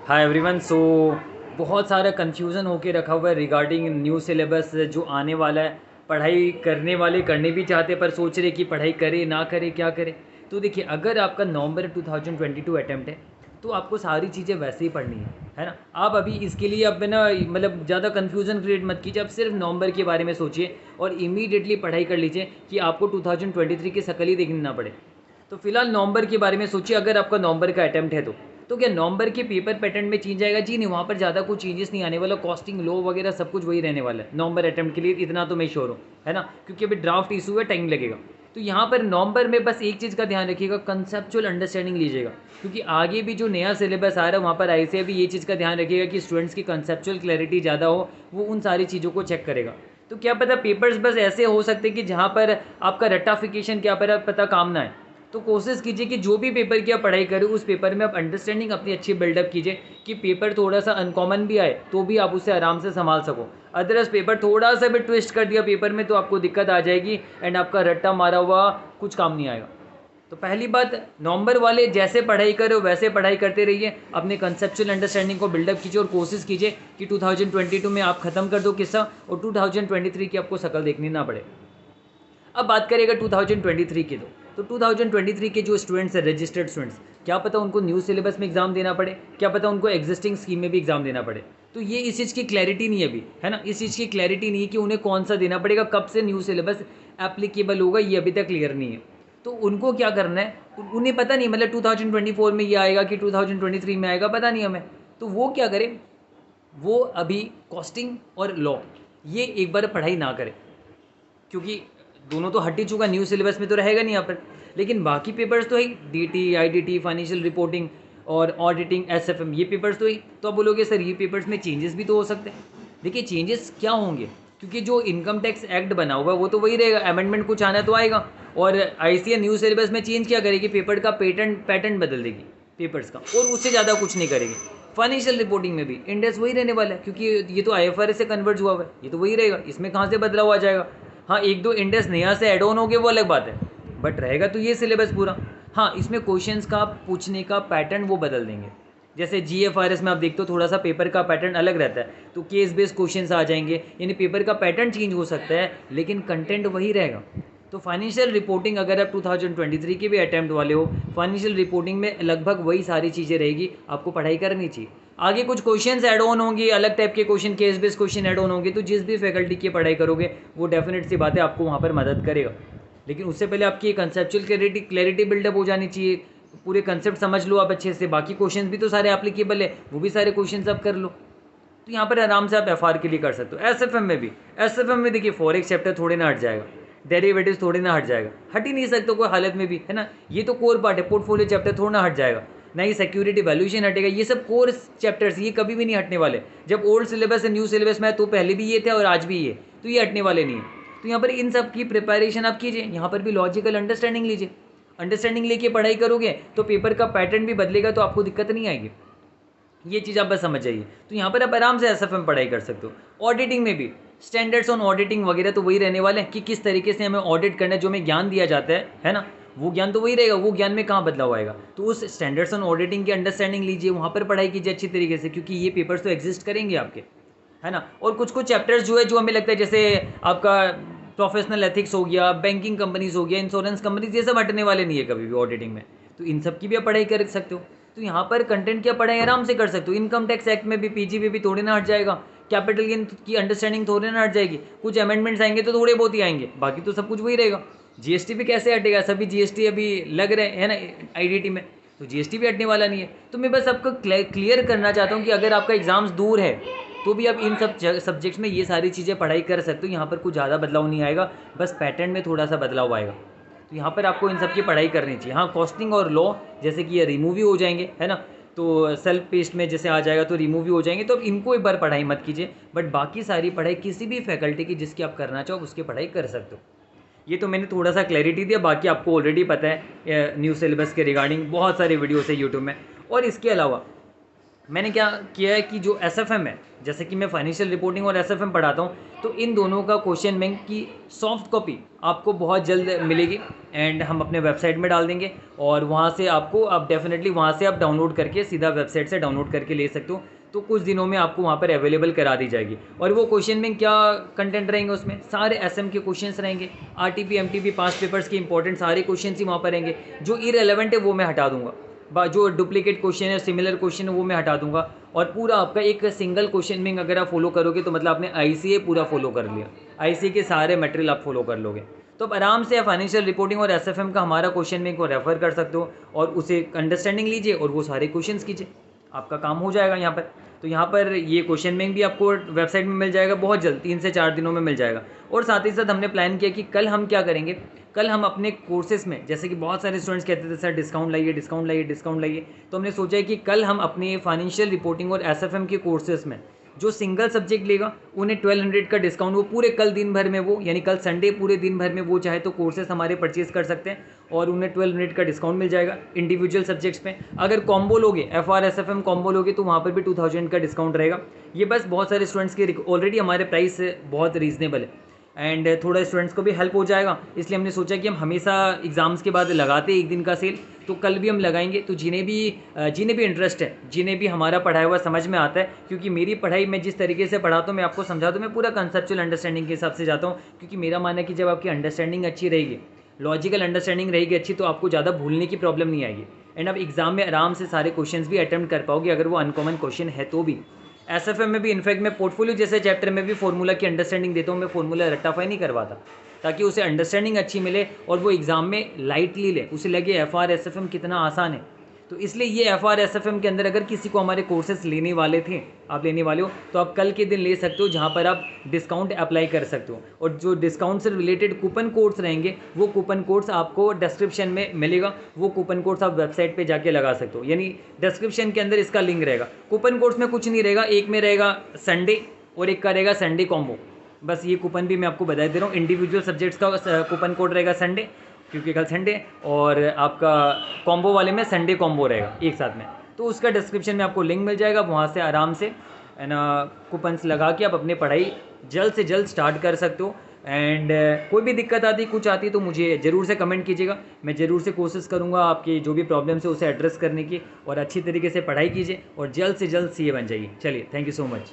Hi everyone. बहुत सारा confusion होके रखा हुआ है रिगार्डिंग न्यू सिलेबस जो आने वाला है। पढ़ाई करने वाले करने भी चाहते पर सोच रहे कि पढ़ाई करे ना करे क्या करे। तो देखिए, अगर आपका नवंबर 2022 अटैम्प्ट है तो आपको सारी चीज़ें वैसे ही पढ़नी है ना। आप अभी इसके लिए अब ना मतलब ज़्यादा कन्फ्यूज़न क्रिएट मत कीजिए। आप सिर्फ नवंबर के बारे में सोचिए और इमीडिएटली पढ़ाई कर लीजिए कि आपको 2023 की शकल ही देखनी ना पड़े। तो फिलहाल नवंबर के बारे में सोचिए। अगर आपका नवंबर का अटैम्प्ट है तो क्या नवंबर के पेपर पैटर्न में चेंज आएगा? जी नहीं, वहाँ पर ज़्यादा कुछ चेंजेस नहीं आने वाला। कॉस्टिंग लो वगैरह सब कुछ वही रहने वाला है नवंबर अटैम्प्ट के लिए, इतना तो मैं श्योर हूँ, है ना, क्योंकि अभी ड्राफ्ट इशू है, टाइम लगेगा। तो यहाँ पर नवंबर में बस एक चीज़ का ध्यान रखिएगा, कंसेप्चुअल अंडरस्टैंडिंग लीजिएगा, क्योंकि आगे भी जो नया सिलेबस आ रहा है वहाँ पर आईसीए भी ये चीज़ का ध्यान रखिएगा कि स्टूडेंट्स की कंसेप्चुअल क्लैरिटी ज़्यादा हो, वो उन सारी चीज़ों को चेक करेगा। तो क्या पता पेपर्स बस ऐसे हो सकते हैं कि जहाँ पर आपका रट्टाफिकेशन क्या पता काम ना है। तो कोशिश कीजिए कि जो भी पेपर की आप पढ़ाई करें उस पेपर में आप अंडरस्टैंडिंग अपनी अच्छी बिल्डअप कीजिए कि पेपर थोड़ा सा अनकॉमन भी आए तो भी आप उसे आराम से संभाल सको। अदरवाइज पेपर थोड़ा सा भी ट्विस्ट कर दिया पेपर में तो आपको दिक्कत आ जाएगी एंड आपका रट्टा मारा हुआ कुछ काम नहीं आएगा। तो पहली बात, नवंबर वाले जैसे पढ़ाई करो वैसे पढ़ाई करते रहिए, अपने कंसेप्चुअल अंडरस्टैंडिंग को बिल्डअप कीजिए और कोशिश कीजिए कि 2022 में आप खत्म कर दो किस्सा और 2023 की आपको शकल देखनी ना पड़े। अब बात करेगा 2023 की, तो 2023 के जो स्टूडेंट्स हैं, रजिस्टर्ड स्टूडेंट्स, क्या पता उनको न्यू सिलेबस में एग्जाम देना पड़े, क्या पता उनको एग्जिस्टिंग स्कीम में भी एग्जाम देना पड़े। तो ये इस चीज़ की क्लैरिटी नहीं है अभी, है ना, इस चीज़ की क्लैरिटी नहीं है कि उन्हें कौन सा देना पड़ेगा, कब से न्यू सिलेबस एप्लीकेबल होगा, ये अभी तक क्लियर नहीं है। तो उनको क्या करना है, उन्हें पता नहीं, मतलब 2024 में ये आएगा कि 2023 में आएगा, पता नहीं हमें। तो वो क्या करें, वो अभी कॉस्टिंग और लॉ ये एक बार पढ़ाई ना करें, क्योंकि दोनों तो हट ही चुका, न्यू सिलेबस में तो रहेगा नहीं यहाँ पर। लेकिन बाकी पेपर्स तो है, डीटी, आईडीटी, फाइनेंशियल रिपोर्टिंग और ऑडिटिंग, एसएफएम, ये पेपर्स तो ही। तो आप बोलोगे सर ये पेपर्स में चेंजेस भी तो हो सकते हैं। देखिए चेंजेस क्या होंगे, क्योंकि जो इनकम टैक्स एक्ट बना हुआ है वो तो वही रहेगा, अमेंडमेंट कुछ आना तो आएगा। और आईसीए न्यू सिलेबस में चेंज क्या करेगी, पेपर का पैटर्न बदल देगी पेपर्स का, और उससे ज़्यादा कुछ नहीं करेगी। फाइनेंशियल रिपोर्टिंग में भी इंडेक्स वही रहने वाला है, क्योंकि ये तो आईएफआरएस से कन्वर्ट हुआ हुआ है, ये तो वही रहेगा, इसमें कहाँ से बदलाव आ जाएगा। हाँ, एक दो इंडेक्स नया से एड ऑन हो गए वो अलग बात है, बट रहेगा तो ये सिलेबस पूरा। हाँ, इसमें क्वेश्चंस का पूछने का पैटर्न वो बदल देंगे। जैसे जीएफआरएस में आप देखते हो थोड़ा सा पेपर का पैटर्न अलग रहता है, तो केस बेस्ड क्वेश्चंस आ जाएंगे, यानी पेपर का पैटर्न चेंज हो सकता है लेकिन कंटेंट वही रहेगा। तो फाइनेंशियल रिपोर्टिंग अगर आप 2023 के भी अटैम्प्ट वाले हो, फाइनेंशियल रिपोर्टिंग में लगभग वही सारी चीज़ें रहेगी, आपको पढ़ाई करनी चाहिए। आगे कुछ क्वेश्चंस ऐड ऑन होंगे, अलग टाइप के question, case based question add on होंगे, तो जिस भी फैकल्टी की पढ़ाई करोगे वो डेफिनेट सी बात है आपको वहाँ पर मदद करेगा। लेकिन उससे पहले आपकी कंसेप्चुअल क्लैरिटी बिल्डअप हो जानी चाहिए, पूरे कंसेप्ट समझ लो आप अच्छे से, बाकी क्वेश्चन भी तो सारे एप्लीकेबल है, वो भी सारे क्वेश्चन आप कर लो। तो यहाँ पर आराम से आप एफआर के लिए कर सकते हो। एसएफएम में भी, एसएफएम में देखिए फॉरेक्स चैप्टर थोड़े ना हट जाएगा, डेरिवेटिव्स थोड़े ना हट जाएगा, हट ही नहीं सकते कोई हालत में भी, है ना। ये तो कोर पार्ट है, पोर्टफोलियो चैप्टर थोड़ा ना हट जाएगा, ना ही सिक्योरिटी वैल्यूएशन हटेगा, ये सब कोर चैप्टर्स, ये कभी भी नहीं हटने वाले। जब ओल्ड सिलेबस है न्यू सिलेबस में है तो पहले भी ये थे और आज भी ये, तो ये हटने वाले नहीं है। तो यहाँ पर इन सब की प्रिपरेशन आप कीजिए, यहाँ पर भी लॉजिकल अंडरस्टैंडिंग लीजिए। अंडरस्टैंडिंग लेके पढ़ाई करोगे तो पेपर का पैटर्न भी बदलेगा, तो आपको दिक्कत नहीं आएगी। ये चीज़ आप बस समझ जाइए। तो यहाँ पर आप आराम से एसएफएम पढ़ाई कर सकते हो। ऑडिटिंग में भी स्टैंडर्ड्स ऑन ऑडिटिंग वगैरह तो वही रहने वाले हैं कि किस तरीके से हमें ऑडिट करना है, जो हमें ज्ञान दिया जाता है ना, वो ज्ञान तो वही रहेगा, वो ज्ञान में कहाँ बदलाव आएगा। तो उस स्टैंडर्ड्स ऑन ऑडिटिंग की अंडरस्टैंडिंग लीजिए, वहाँ पर पढ़ाई कीजिए अच्छी तरीके से, क्योंकि ये पेपर्स तो एग्जिस्ट करेंगे आपके, है ना। और कुछ कुछ चैप्टर्स जो है जो हमें लगता है, जैसे आपका प्रोफेशनल एथिक्स हो गया, बैंकिंग कंपनीज हो गया, इंश्योरेंस कंपनीज, ये सब हटने वाले नहीं है कभी भी ऑडिटिंग में, तो इन सब की भी आप पढ़ाई कर सकते हो। तो यहाँ पर कंटेंट की पढ़ाई आराम से कर सकते हो। इनकम टैक्स एक्ट में भी, पीजी में भी थोड़े ना हट जाएगा, कैपिटल गेन की अंडरस्टैंडिंग थोड़े ना हट जाएगी, कुछ अमेंडमेंट्स आएंगे तो थोड़े बहुत ही आएंगे, बाकी तो सब कुछ वही रहेगा। जीएसटी भी कैसे हटेगा, सभी जीएसटी अभी लग रहे हैं ना आईडीटी में, तो जीएसटी भी हटने वाला नहीं है। तो मैं बस आपको क्लियर करना चाहता हूँ कि अगर आपका एग्जाम्स दूर है तो भी आप इन सब सब्जेक्ट्स में ये सारी चीज़ें पढ़ाई कर सकते हो, यहाँ पर कुछ ज़्यादा बदलाव नहीं आएगा, बस पैटर्न में थोड़ा सा बदलाव आएगा। तो यहाँ पर आपको इन सब की पढ़ाई करनी चाहिए। हाँ, कॉस्टिंग और लॉ जैसे कि ये रिमूव ही हो जाएंगे, है ना, तो सेल्फ पेस्ट में जैसे आ जाएगा तो रिमूव ही हो जाएंगे, तो अब इनको एक बार पढ़ाई मत कीजिए, बट बाकी सारी पढ़ाई किसी भी फैकल्टी की जिसकी आप करना चाहो उसकी पढ़ाई कर सकते हो। ये तो मैंने थोड़ा सा क्लैरिटी दिया, बाकी आपको ऑलरेडी पता है न्यू सिलेबस के रिगार्डिंग बहुत सारे वीडियोस है यूट्यूब में। और इसके अलावा मैंने क्या किया है कि जो एसएफएम है, जैसे कि मैं फाइनेंशियल रिपोर्टिंग और एसएफएम पढ़ाता हूँ, तो इन दोनों का क्वेश्चन बैंक की सॉफ्ट कॉपी आपको बहुत जल्द मिलेगी एंड हम अपने वेबसाइट में डाल देंगे और वहाँ से आपको आप डेफिनेटली वहाँ से आप डाउनलोड करके सीधा वेबसाइट से डाउनलोड करके ले सकते हो। तो कुछ दिनों में आपको वहाँ पर अवेलेबल करा दी जाएगी। और वो क्वेश्चन बैंक क्या कंटेंट रहेंगे उसमें, सारे एसएम के क्वेश्चंस रहेंगे, आरटीपी एमटीपी 5 पेपर्स के इंपॉर्टेंट सारे क्वेश्चन ही वहाँ पर रहेंगे। जो इरेलेवेंट है वो मैं हटा दूंगा, जो डुप्लीकेट क्वेश्चन है, सिमिलर क्वेश्चन है, वो मैं हटा दूंगा। और पूरा आपका एक सिंगल क्वेश्चन बैंक अगर आप फॉलो करोगे तो मतलब आपने आईसीए पूरा फॉलो कर लिया, आईसीए के सारे मटेरियल आप फॉलो कर लोगे। तो अब आराम से फाइनेंशियल रिपोर्टिंग और एसएफएम का हमारा क्वेश्चन बैंक को रेफर कर सकते हो और उसे अंडरस्टैंडिंग लीजिए और वो सारे क्वेश्चंस कीजिए, आपका काम हो जाएगा यहाँ पर। तो यहाँ पर ये क्वेश्चन बैंक भी आपको वेबसाइट में मिल जाएगा बहुत जल्द, 3 से 4 दिनों में मिल जाएगा। और साथ ही साथ हमने प्लान किया कि कल हम क्या करेंगे, कल हम अपने कोर्सेज में, जैसे कि बहुत सारे स्टूडेंट्स कहते थे सर डिस्काउंट लाइए डिस्काउंट लाइए डिस्काउंट लाइए, तो हमने सोचा है कि कल हम अपने फाइनेंशियल रिपोर्टिंग और एसएफएम के कोर्सेज में जो सिंगल सब्जेक्ट लेगा उन्हें 1200 का डिस्काउंट, वो पूरे कल दिन भर में, वो यानी कल संडे पूरे दिन भर में वो चाहे तो कोर्सेज हमारे परचेज कर सकते हैं और उन्हें 1200 का डिस्काउंट मिल जाएगा इंडिविजुअल सब्जेक्ट्स पे। अगर कॉम्बो लोगे, एफआर एसएफएम कॉम्बो लोगे, तो वहाँ पर भी 2000 का डिस्काउंट रहेगा। ये बस बहुत सारे स्टूडेंट्स के ऑलरेडी हमारे प्राइस बहुत रीजनेबल है एंड थोड़ा स्टूडेंट्स को भी हेल्प हो जाएगा, इसलिए हमने सोचा कि हम हमेशा एग्ज़ाम्स के बाद लगाते हैं एक दिन का सेल, तो कल भी हम लगाएंगे। तो जिन्हें भी इंटरेस्ट है, जिन्हें भी हमारा पढ़ाया हुआ समझ में आता है, क्योंकि मेरी पढ़ाई मैं जिस तरीके से पढ़ाता हूँ, मैं आपको समझाता हूँ, मैं पूरा कंसेप्चुअल अंडरस्टैंडिंग के हिसाब से जाता हूँ, क्योंकि मेरा मानना है कि जब आपकी अंडरस्टैंडिंग अच्छी रहेगी, लॉजिकल अंडरस्टैंडिंग रहेगी अच्छी, तो आपको ज़्यादा भूलने की प्रॉब्लम नहीं आएगी एंड आप एग्जाम में आराम से सारे क्वेश्चंस भी अटेम्प्ट कर पाओगे अगर वो अनकॉमन क्वेश्चन है तो भी। एसएफएम में भी इनफैक्ट मैं पोर्टफोलियो जैसे चैप्टर में भी फॉर्मूला की अंडरस्टैंडिंग देता हूँ, मैं फॉर्मूला रट्टाफाई नहीं करवाता, ताकि उसे अंडरस्टैंडिंग अच्छी मिले और वो एग्जाम में लाइटली ले, उसे लगे एफआर एसएफएम कितना आसान है। तो इसलिए ये एफआर एसएफएम के अंदर अगर किसी को हमारे कोर्सेज लेने वाले थे, आप लेने वाले हो, तो आप कल के दिन ले सकते हो, जहाँ पर आप डिस्काउंट अप्लाई कर सकते हो। और जो डिस्काउंट से रिलेटेड कूपन कोड्स रहेंगे, वो कूपन कोड्स आपको डिस्क्रिप्शन में मिलेगा, वो कूपन कोड्स आप वेबसाइट पे जाके लगा सकते हो, यानी डिस्क्रिप्शन के अंदर इसका लिंक रहेगा। कूपन कोड्स में कुछ नहीं रहेगा, एक में रहेगा संडे और एक का रहेगा संडे कॉम्बो, बस ये कूपन भी मैं आपको बता दे रहा हूँ। इंडिविजुअल सब्जेक्ट्स का कूपन कोड रहेगा संडे, क्योंकि कल संडे, और आपका कॉम्बो वाले में संडे कॉम्बो रहेगा एक साथ में। तो उसका डिस्क्रिप्शन में आपको लिंक मिल जाएगा, वहाँ से आराम से है ना कूपन्स लगा के आप अपनी पढ़ाई जल्द से जल्द स्टार्ट कर सकते हो। एंड कोई भी दिक्कत आती कुछ आती तो मुझे ज़रूर से कमेंट कीजिएगा, मैं ज़रूर से कोशिश करूँगा आपकी जो भी प्रॉब्लम्स है उसे एड्रेस करने की, और अच्छी तरीके से पढ़ाई कीजिए और जल्द से जल्द सीए बन जाइए। चलिए, थैंक यू सो मच।